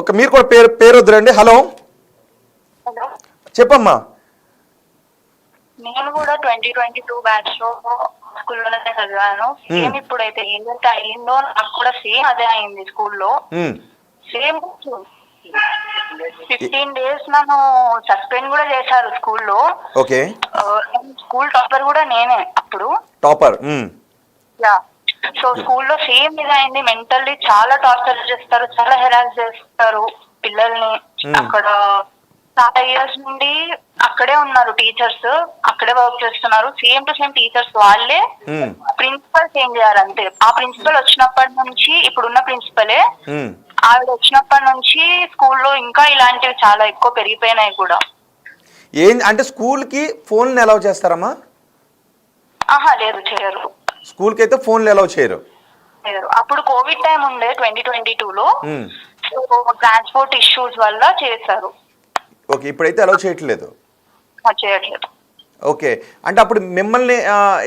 ఒక మీరు కూడా పేరు వద్దురండి. హలో హలో, చెప్పమ్మా. నేను కూడా 2022 బ్యాచ్ లో స్కూల్లోనే చదివాను. సేమ్ ఇప్పుడైతే ఏదైతే అయిందో నాకు కూడా సేమ్ అదే అయింది స్కూల్లో. సేమ్ 15 days నన్ను సస్పెండ్ కూడా చేశారు స్కూల్లో. ఓకే. స్కూల్ టాపర్ కూడా నేనే అప్పుడు. టాపర్. యా. సో స్కూల్లో సేమ్ ఇది అయింది. మెంటల్లీ చాలా టార్చర్ చేస్తారు, చాలా హెరాస్ చేస్తారు పిల్లల్ని. అక్కడ చాలా ఇయర్స్ నుండి అక్కడే ఉన్నారు టీచర్స్, అక్కడే వర్క్ చేస్తున్నారు. సేమ్ టు సేమ్ టీచర్స్ వాళ్ళే. ప్రిన్సిపల్ చేంజ్ అయ్యారు అంతే. ఆ ప్రిన్సిపల్ వచ్చినప్పటి నుంచి, ఇప్పుడున్న ప్రిన్సిపలే, ఆవిడ వచ్చినప్పటి నుంచి స్కూల్లో ఇంకా ఇలాంటివి చాలా ఎక్కువ పెరిగిపోయినాయి కూడా. ఏం అంటే స్కూల్కి ఫోన్లు అలౌ చేస్తారమ్మా? ఆహా, లేదు, చేయరు. స్కూల్కి అయితే ఫోన్లు అలౌ చేయరు. అప్పుడు కోవిడ్ టైం ఉండే 2022లో. సో ట్రాన్స్పోర్ట్ ఇష్యూస్ వల్ల చేశారు. ఓకే, ఇప్పుడైతే అలౌ చేయట్లేదు. చేయట్లేదు. ఓకే, అంటే అప్పుడు మిమ్మల్ని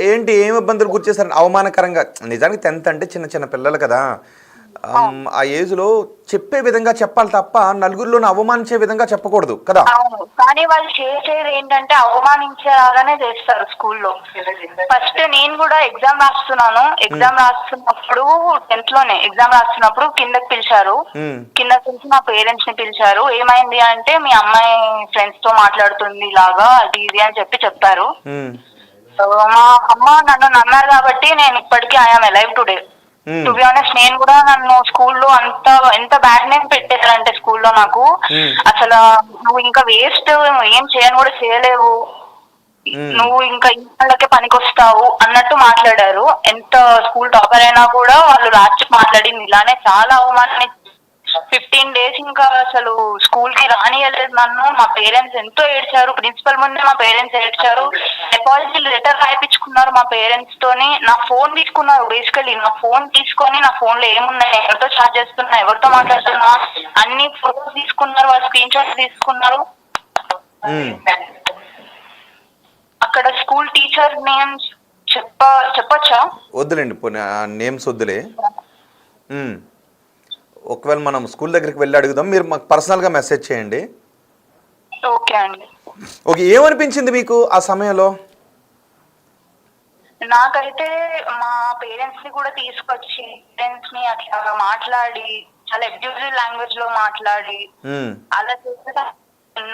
ఏంటి ఏమి ఇబ్బందులు గురి చేశారు అవమానకరంగా? నిజానికి 10th అంటే చిన్న చిన్న పిల్లలు కదా, ఆ ఏజ్లో చెప్పే విధంగా చెప్పాలి తప్ప నలుగురిలోని అవమానించే విధంగా చెప్పకూడదు కదా. అవును, కానీ వాళ్ళు చేసేది ఏంటంటే అవమానించేలాగానే చేస్తారు స్కూల్లో. ఫస్ట్ నేను కూడా ఎగ్జామ్ రాస్తున్నప్పుడు 10th లోనే ఎగ్జామ్ రాస్తున్నప్పుడు కిందకి పిలిచారు. కిందకి పిలిచి మా పేరెంట్స్ ని పిలిచారు. ఏమైంది అంటే మీ అమ్మాయి ఫ్రెండ్స్ తో మాట్లాడుతుంది ఇలాగా, అది ఇది అని చెప్పారు. మా అమ్మ నన్ను నమ్మారు కాబట్టి నేను ఇప్పటికీ I'm alive today. To be honest, నేను కూడా నన్ను స్కూల్లో ఎంత బ్యాడ్ నేమ్ పెట్టారంటే స్కూల్లో నాకు, అసలు నువ్వు ఇంకా వేస్ట్, ఏం చేయను కూడా చేయలేవు, నువ్వు ఇంకా ఇంట్లోకే పనికొస్తావు అన్నట్టు మాట్లాడారు. ఎంత స్కూల్ టాపర్ అయినా కూడా వాళ్ళు లాస్ట్ మాట్లాడింది ఇలానే. చాలా అవమానం. 15 days ఇంకా అసలు స్కూల్ కి రానియలేదు నన్ను. మా పేరెంట్స్ ఎంతో ఏడ్చారు. ప్రిన్సిపల్ ముందే మా పేరెంట్స్ ఏడ్చారు. అపాలజీ లెటర్ రాయించుకున్నారు మా పేరెంట్స్ తోని. నా ఫోన్ తీసుకున్నారు. బేసికలీ నా ఫోన్ తీసుకొని నా ఫోన్ లో ఏమున్నాయి, ఎవరితో చాట్ చేస్తున్నా, ఎవరితో మాట్లాడుతున్నా, అన్ని ఫోటోస్ తీసుకున్నారు, వాళ్ళు స్క్రీన్ షాట్స్ తీసుకున్నారు. అక్కడ స్కూల్ టీచర్ నేమ్స్ చెప్పొచ్చా? వద్దులేండి, నేమ్స్ వద్దులే. ఒకవేళ మనం స్కూల్ దగ్గరికి వెళ్ళి అడుగుదాం, మీరు మాకు పర్సనల్గా మెసేజ్ చేయండి. ఓకే అండి. ఓకే, ఏమనిపించింది మీకు ఆ సమయంలో? నాకైతే మా పేరెంట్స్ ని కూడా తీసుకొచ్చి పేరెంట్స్ ని అట్లా మాట్లాడి, చాలా అబ్యూజివ్ లాంగ్వేజ్ లో మాట్లాడి అలా చేస్తే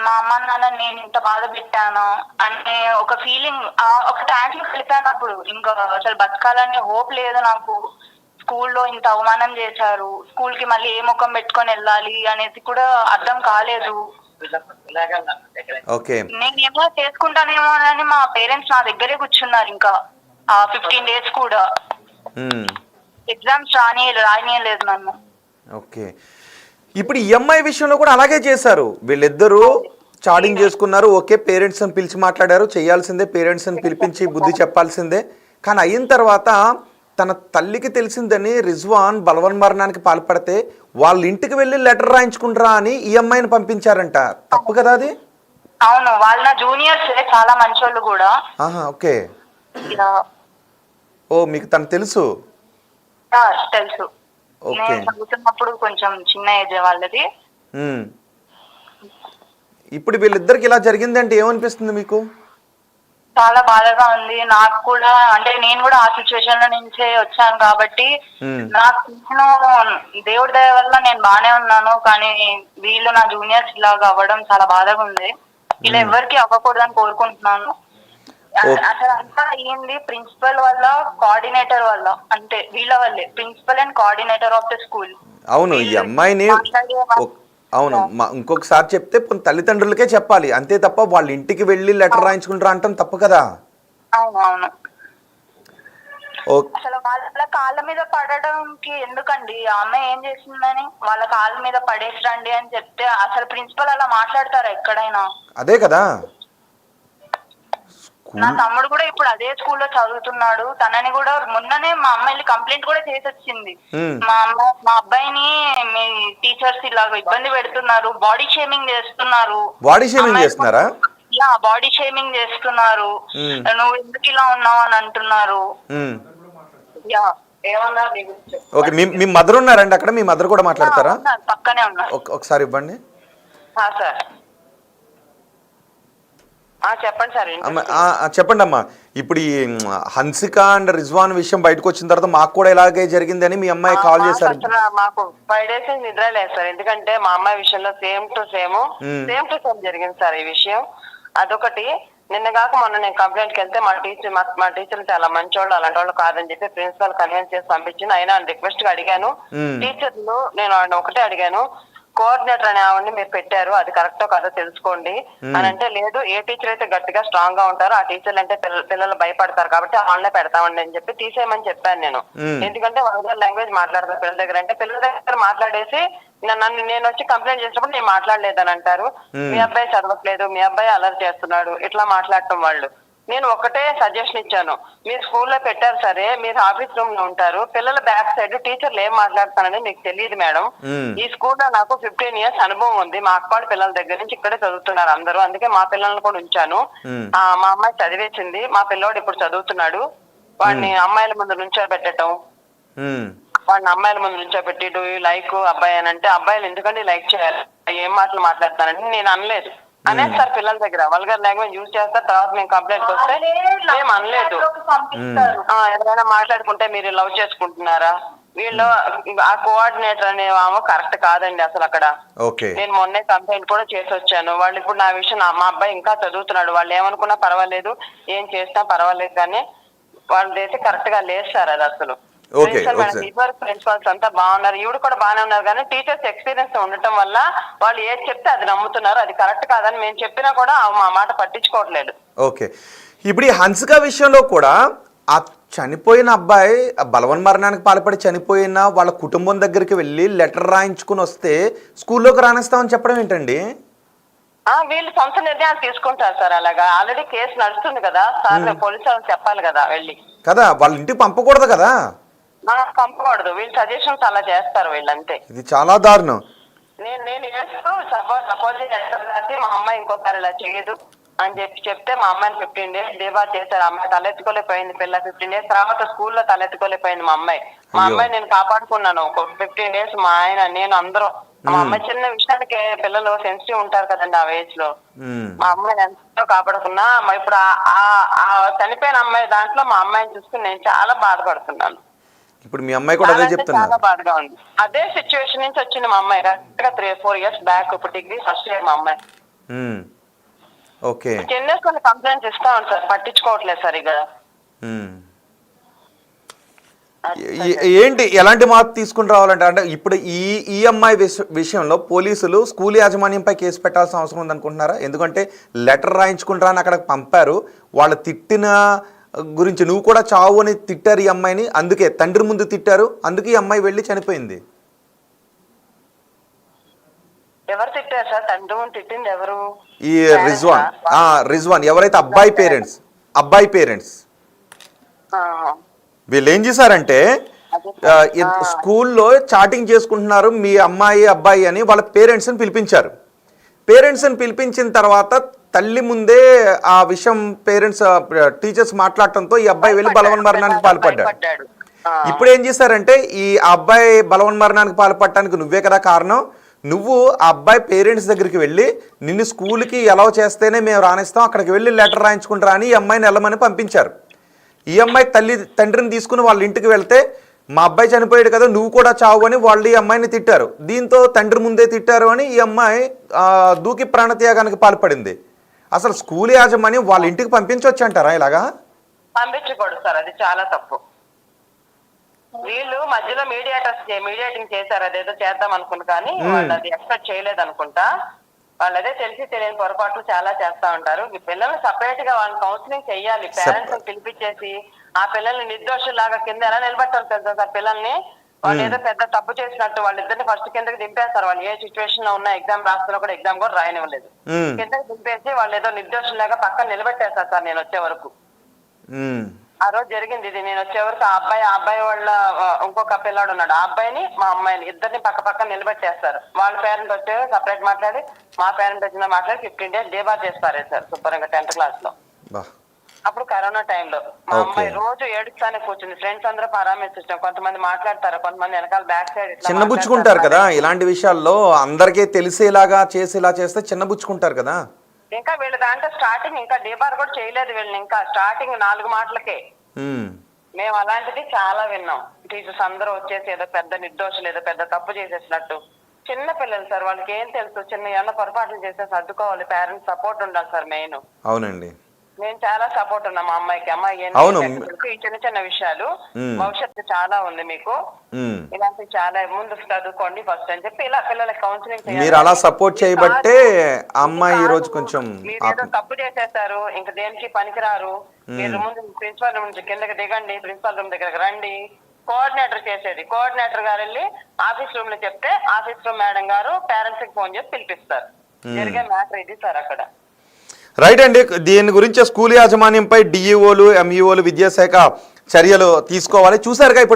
మా అమ్మ నాన్న నేను ఇంత బాధ పెట్టాను అనే ఒక ఫీలింగ్, ఒక ట్యాంక్ లో కలిపాను. అప్పుడు ఇంకా అసలు బతకాలనే హోప్ లేదు నాకు. స్కూల్లో ఇంత అవమానం చేశారు, స్కూల్ కి మళ్ళీ ఏ ముఖం పెట్టుకొని వెళ్ళాలి అనేది కూడా అర్థం కాలేదు. నేను ఏమో చేసుకుంటానేమో అని మా పేరెంట్స్ నా దగ్గరే కూర్చున్నారు ఇంకా 15 days కూడా. ఎగ్జామ్స్ రానియలేదు నన్ను. ఓకే, ఇప్పుడు ఈ అమ్మాయి విషయంలో కూడా అలాగే చేశారు. వీళ్ళిద్దరూ చాటింగ్ చేసుకున్నారు. ఓకే, పేరెంట్స్ అని పిలిచి మాట్లాడారు, చేయాల్సిందే, పేరెంట్స్ అని పిలిపించి బుద్ధి చెప్పాల్సిందే. కానీ అయిన తర్వాత తన తల్లికి తెలిసిందని రిజ్వాన్ బలవన్మరణానికి పాల్పడితే వాళ్ళ ఇంటికి వెళ్ళి లెటర్ రాయించుకుంటారా అని ఈ అమ్మాయిని పంపించారంట. తప్పు కదా అది? అవును, వాళ్ళ జూనియర్స్ చాలా మంచోళ్ళు కూడా. ఓకే. ఓ, మీకు తను తెలుసు? తెలుసు. నేను చదువుతున్నప్పుడు కొంచెం చిన్న ఏజ్ వాళ్ళది. ఇప్పుడు వీళ్ళిద్దరికి ఇలా జరిగిందంటే ఏమనిపిస్తుంది మీకు? చాలా బాధగా ఉంది నాకు కూడా. అంటే నేను కూడా ఆ సిచ్యువేషన్ లో నుంచే వచ్చాను కాబట్టి నాకు దేవుడి దయ వల్ల నేను బానే ఉన్నాను. కానీ వీళ్ళు నా జూనియర్స్ ఇలాగా అవ్వడం చాలా బాధగా ఉంది. ఇలా ఎవరికి అవ్వకూడదని కోరుకుంటున్నాను. అసలు అంతా అయ్యింది ప్రిన్సిపల్ వల్ల, కోఆర్డినేటర్ వల్ల. అంటే వీళ్ళ వల్లే, principal and coordinator of the school. అవును, ఈ అమ్మాయిని అవును ఇంకొకసారి చెప్తే తల్లిదండ్రులకే చెప్పాలి అంతే తప్ప వాళ్ళ ఇంటికి వెళ్ళి లెటర్ రాయించుకుంటారా అంటాం తప్పు కదా. అవును. అసలు వాళ్ళ కాళ్ళ మీద పడడానికి ఎందుకండి? ఆమె ఏం చేసిందని వాళ్ళ కాళ్ళ మీద పడేసిరండి అని చెప్తే అసలు ప్రిన్సిపల్ అలా మాట్లాడతారా ఎక్కడైనా? అదే కదా. నా తమ్ముడు కూడా ఇప్పుడు అదే స్కూల్లో చదువుతున్నాడు. తనని కూడా మొన్ననే మా అమ్మాయిని కంప్లైంట్ కూడా చేసి వచ్చింది. మా అబ్బాయిని మీ టీచర్స్ ఇలాగ ఇబ్బంది పెడుతున్నారు, బాడీ షేమింగ్ చేస్తున్నారు. బాడీ షేమింగ్ చేస్తున్నారా? బాడీ షేమింగ్ చేస్తున్నారు, నువ్వు ఎందుకు ఇలా ఉన్నావు అని అంటున్నారు. ఏమన్నారు నీ గురించి? ఓకే, మీ మదర్ ఉన్నారండి అక్కడ? మీ మదర్ కూడా మాట్లాడతారా? పక్కనే ఉన్నారు. ఒకసారి ఇవ్వండి. సార్ చెప్పండి సార్. చెప్పండి అమ్మా. ఇప్పుడు ఈ హన్సిక అండ్ రిజ్వాన్ విషయం బయటకు వచ్చిన తర్వాత మాకు కూడా ఇలాగే జరిగిందని మీ అమ్మాయి కాల్ చేశారు. మాకు 5 days నిద్ర లేదు సార్. ఎందుకంటే మా అమ్మాయి విషయంలో సేమ్ టు సేమ్ జరిగింది సార్ ఈ విషయం. అదొకటి. నిన్న కాక మొన్న నేను కంప్లైంట్కి వెళ్తే మా టీచర్లు చాలా మంచి వాళ్ళు, అలాంటి వాళ్ళు కాదని చెప్పి ప్రిన్సిపల్ కన్విన్స్ చేసి పంపించింది. అయినా రిక్వెస్ట్ గా అడిగాను టీచర్లు, నేను ఒకటే అడిగాను, కోఆర్డినేటర్ అనే ఆవిడని మీరు పెట్టారు, అది కరెక్టో కాదో తెలుసుకోండి అని అంటే, లేదు ఏ టీచర్ అయితే గట్టిగా స్ట్రాంగ్ గా ఉంటారో ఆ టీచర్లు అంటే పిల్లలు భయపడతారు కాబట్టి వాళ్ళనే పెడతామండి అని చెప్పి తీసేయమని చెప్పాను నేను. ఎందుకంటే వాళ్ళ లాంగ్వేజ్ మాట్లాడతారు పిల్లల దగ్గర, అంటే పిల్లల దగ్గర మాట్లాడేసి నేను వచ్చి కంప్లైంట్ చేసినప్పుడు నేను మాట్లాడలేదని అంటారు. మీ అబ్బాయి చదవట్లేదు, మీ అబ్బాయి అలర్ట్ చేస్తున్నాడు, ఇట్లా మాట్లాడటం వాళ్ళు. నేను ఒకటే సజెషన్ ఇచ్చాను, మీరు స్కూల్లో పెట్టారు సరే, మీరు ఆఫీస్ రూమ్ లో ఉంటారు, పిల్లల బ్యాక్ సైడ్ టీచర్లు ఏం మాట్లాడతానని మీకు తెలియదు మేడం. ఈ స్కూల్లో నాకు 15 years అనుభవం ఉంది. మా అక్కవాళ్ళ పిల్లల దగ్గర నుంచి ఇక్కడే చదువుతున్నారు అందరూ, అందుకే మా పిల్లల్ని కూడా ఉంచాను. మా అమ్మాయి చదివేసింది, మా పిల్లోడు ఇప్పుడు చదువుతున్నాడు. వాడిని అమ్మాయిల ముందు నుంచోబెట్టడం, వాడిని అమ్మాయిల ముందు నుంచోబెట్టి డూ యూ లైక్ అబ్బాయి అని అంటే, అబ్బాయిలు ఎందుకంటే లైక్ చేయాలి, ఏం మాటలు మాట్లాడతానని నేను అనలేదు. అనేస్తారు పిల్లల దగ్గర వల్గర్ లాంగ్వేజ్ యూజ్ చేస్తారు. తర్వాత మేము కంప్లైంట్ వస్తే మేము అనలేదు. ఎవరైనా మాట్లాడుకుంటే మీరు లవ్ చేసుకుంటున్నారా, వీళ్ళు ఆ కోఆర్డినేటర్ అనే కరెక్ట్ కాదండి అసలు అక్కడ. నేను మొన్నే కంప్లైంట్ కూడా చేసి వచ్చాను. వాళ్ళు ఇప్పుడు నా విషయం, మా అబ్బాయి ఇంకా చదువుతున్నాడు, వాళ్ళు ఏమనుకున్నా పర్వాలేదు, ఏం చేసినా పర్వాలేదు, కానీ వాళ్ళు అయితే కరెక్ట్ గా లేదు సార్ అది అసలు. ప్రిన్సిపల్స్ అంతా బాగున్నారు, ఈవిడ కూడా బాగానే ఉన్నారు, కానీ టీచర్స్ ఎక్స్పీరియన్స్ ఉండటం వల్ల వాళ్ళు ఏది చెప్తే అది నమ్ముతున్నారు. అది కరెక్ట్ కాదని మేము చెప్పినా కూడా మా మాట పట్టించుకోవట్లేదు. ఓకే, ఇప్పుడు ఈ హన్సిక విషయంలో కూడా ఆ చనిపోయిన అబ్బాయి బలవన్ మరణానికి పాల్పడి చనిపోయిన వాళ్ళ కుటుంబం దగ్గరికి వెళ్ళి లెటర్ రాయించుకుని వస్తే స్కూల్లోకి రానిస్తామని చెప్పడం ఏంటండి? వీళ్ళు సొంత నిర్ణయాలు తీసుకుంటారు సార్. అలాగా ఆల్రెడీ కేసు నడుస్తుంది కదా సార్, పోలీసు వాళ్ళకి చెప్పాలి కదా వెళ్ళి. కదా, వాళ్ళ ఇంటికి పంపకూడదు కదా? పంపకూడదు, వీళ్ళు సజెషన్స్ అలా చేస్తారు వీళ్ళంతే. ఇది చాలా దారుణం. నేను సపోజ్ రాసి మా అమ్మాయి ఇంకోసారి ఇలా చేయదు అని చెప్తే మా అమ్మాయిని 15 days దేవా చేశారు. అమ్మాయి తలెత్తుకోలేకపోయింది, పిల్ల 15 days తర్వాత స్కూల్లో తలెత్తుకోలేకపోయింది మా అమ్మాయి. మా అమ్మాయి నేను కాపాడుకున్నాను ఒక 15 days, మా ఆయన నేను అందరం. మా అమ్మాయి చిన్న విషయానికి పిల్లలు సెన్సిటివ్ ఉంటారు కదండి ఆ ఏజ్ లో, మా అమ్మాయిని ఎంతో కాపాడుకున్నా. ఇప్పుడు ఆ చనిపోయిన అమ్మాయి దాంట్లో మా అమ్మాయిని చూసుకుని నేను చాలా బాధపడుతున్నాను. ఇప్పుడు మీ అమ్మాయి కూడా అదే చెప్తున్నారు. చాలా బాధగా ఉంది. అదే సిచ్యువేషన్ నుంచి వచ్చింది మా అమ్మాయి 3-4 years బ్యాక్. ఇప్పుడు డిగ్రీ ఫస్ట్ ఇయర్ మా అమ్మాయి. ఓకే, కొన్ని కంప్లైంట్స్ ఇస్తా ఉంటారు సార్, పట్టించుకోవట్లేదు సరిగా. ఏంటి ఎలాంటి మార్పు తీసుకుని రావాలంటే, అంటే ఇప్పుడు ఈ అమ్మాయి విషయంలో పోలీసులు స్కూల్ యాజమాన్యంపై కేసు పెట్టాల్సిన అవసరం ఉందనుకుంటున్నారా? ఎందుకంటే లెటర్ రాయించుకుంటారా అని అక్కడికి పంపారు, వాళ్ళు తిట్టిన గురించి నువ్వు కూడా చావు అని తిట్టారు ఈ అమ్మాయిని, అందుకే తండ్రి ముందు తిట్టారు, అందుకే ఈ అమ్మాయి వెళ్ళి చనిపోయింది. ఎవరు తిట్టారు సార్? తండ్రి ముందు తిట్టింది ఎవరు? ఈ రిజ్వాన్ ఎవరైతే అబ్బాయి పేరెంట్స్ వీళ్ళు ఏం చేశారంటే స్కూల్లో చాటింగ్ చేసుకుంటున్నారు మీ అమ్మాయి అబ్బాయి అని వాళ్ళ పేరెంట్స్ని పిలిపించారు. పేరెంట్స్ని పిలిపించిన తర్వాత తల్లి ముందే ఆ విషయం టీచర్స్ మాట్లాడటంతో ఈ అబ్బాయి వెళ్ళి బలవన్ మరణానికి పాల్పడ్డాడు. ఇప్పుడు ఏం చేశారంటే ఈ అబ్బాయి బలవన్ మరణానికి పాల్పడటానికి నువ్వే కదా కారణం, నువ్వు ఆ అబ్బాయి పేరెంట్స్ దగ్గరికి వెళ్ళి నిన్ను స్కూల్కి ఎలా చేస్తేనే మేము రానిస్తాం, అక్కడికి వెళ్ళి లెటర్ రాయించుకుంటారా అని ఈ అమ్మాయిని వెళ్ళమని పంపించారు. ఈ అమ్మాయి తండ్రిని తీసుకుని వాళ్ళ ఇంటికి వెళ్తే మా అబ్బాయి చనిపోయాడు కదా నువ్వు కూడా చావు అని వాళ్ళు ఈ అమ్మాయిని తిట్టారు. దీంతో తండ్రి ముందే తిట్టారు అని ఈ అమ్మాయి దూకి ప్రాణత్యాగానికి పాల్పడింది. అసలు స్కూల్ యాజమాన్యం వాళ్ళ ఇంటికి పంపించవచ్చు అంటారా? ఇలాగా పంపించకూడదు సార్, అది చాలా తప్పు. వీళ్ళు మధ్యలో మీడియేటింగ్ చేశారు, అదేదో చేద్దాం అనుకుని, కానీ వాళ్ళు అది ఎక్స్పెక్ట్ చేయలేదు అనుకుంటా. వాళ్ళు అదే తెలిసి తెలియని పొరపాట్లు చాలా చేస్తా ఉంటారు. ఈ పిల్లల్ని సపరేట్ గా వాళ్ళని కౌన్సిలింగ్ చెయ్యాలి, పేరెంట్స్ పిలిపించేసి ఆ పిల్లల్ని నిర్దోషులాగా కింద ఎలా నిలబెట్టాలి తెలుసా సార్? పిల్లల్ని వాళ్ళు ఏదో పెద్ద తప్పు చేసినట్టు వాళ్ళిద్దరిని ఫస్ట్ కిందకి దింపేస్తారు. వాళ్ళు ఏ సిచ్యువేషన్ లో ఉన్న ఎగ్జామ్ రాస్తున్నా కూడా ఎగ్జామ్ కూడా రాయనివ్వలేదు, కిందకి దింపేసి వాళ్ళు ఏదో నిర్దోషులాగా పక్కన నిలబెట్టేస్తారు సార్. నేను వచ్చే వరకు ఆ రోజు జరిగింది ఇది. నేను వచ్చే వరకు ఆ అబ్బాయి వాళ్ళ ఇంకొక పిల్లాడు ఉన్నాడు, ఆ అబ్బాయిని మా అమ్మాయిని ఇద్దరిని పక్క నిలబెట్టేస్తారు. వాళ్ళ పేరెంట్ వచ్చే సపరేట్ మాట్లాడి మా పేరెంట్ వచ్చిన మాట్లాడి 15 days డేబార్ చేస్తారు సార్ శుభ్రంగా 10th class లో. అప్పుడు కరోనా టైంలో మా అమ్మాయి రోజు ఏడుస్తానే కూర్చుంది. ఫ్రెండ్స్ అందరూ పరామర్శించాం. కొంతమంది మాట్లాడతారు, కొంతమంది వెనకాల బ్యాక్ సైడ్ చిన్నబుచ్చుకుంటారు కదా ఇలాంటి విషయాల్లో, అందరికీ తెలిసేలాగా చేసేలా చేస్తే చిన్నబుచ్చుకుంటారు కదా. ఇంకా వీళ్ళ దాంట్లో స్టార్టింగ్ ఇంకా డీబార్ కూడా చేయలేదు వీళ్ళని, ఇంకా స్టార్టింగ్ 4 మాటలకే. ఉమ్, మేము అలాంటిది చాలా విన్నాం. టీచర్స్ అందరూ వచ్చేసి ఏదో పెద్ద నిర్దోషులు, ఏదో పెద్ద తప్పు చేసేసినట్టు. చిన్న పిల్లలు సార్, వాళ్ళకి ఏం తెలుసు? చిన్న ఏమన్నా పొరపాట్లు చేసేసి అడ్డుకోవాలి. పేరెంట్స్ సపోర్ట్ ఉండాలి సార్ మెయిన్. అవునండి. నేను చాలా సపోర్ట్ ఉన్నా మా అమ్మాయికి. అమ్మాయి అవును. ఈ చిన్న చిన్న విషయాలు, భవిష్యత్తు చాలా ఉంది మీకు, ఉమ్. ఇలాంటి చాలా ముందు చదువుకోండి ఫస్ట్ అని చెప్పి ఇలా పిల్లలకి కౌన్సిలింగ్ మీరు అలా సపోర్ట్ చేయబట్టే అమ్మాయి ఈ రోజు కొంచెం మీరేదో తప్పు చేసేసారు, ఇంకా దేనికి పనికిరారు, మీరు ముందు ప్రిన్సిపల్ రూమ్ నుంచి కిందకి దిగండి, ప్రిన్సిపల్ రూమ్ దగ్గరకు రండి. కోఆర్డినేటర్ చేసేది, కోఆర్డినేటర్ గారు వెళ్ళి ఆఫీస్ రూమ్ లో చెప్తే ఆఫీస్ రూమ్ మేడం గారు పేరెంట్స్ కి ఫోన్ చేసి పిలిపిస్తారు. జరిగే మ్యాటర్ ఇది సార్ అక్కడ. రైట్ అండి. దీని గురించి స్కూల్ యాజమాన్యంపై డిఈఓలు, ఎంఈఓలు, విద్యాశాఖ చర్యలు తీసుకోవాలి. చూసారుగా ఇప్పుడు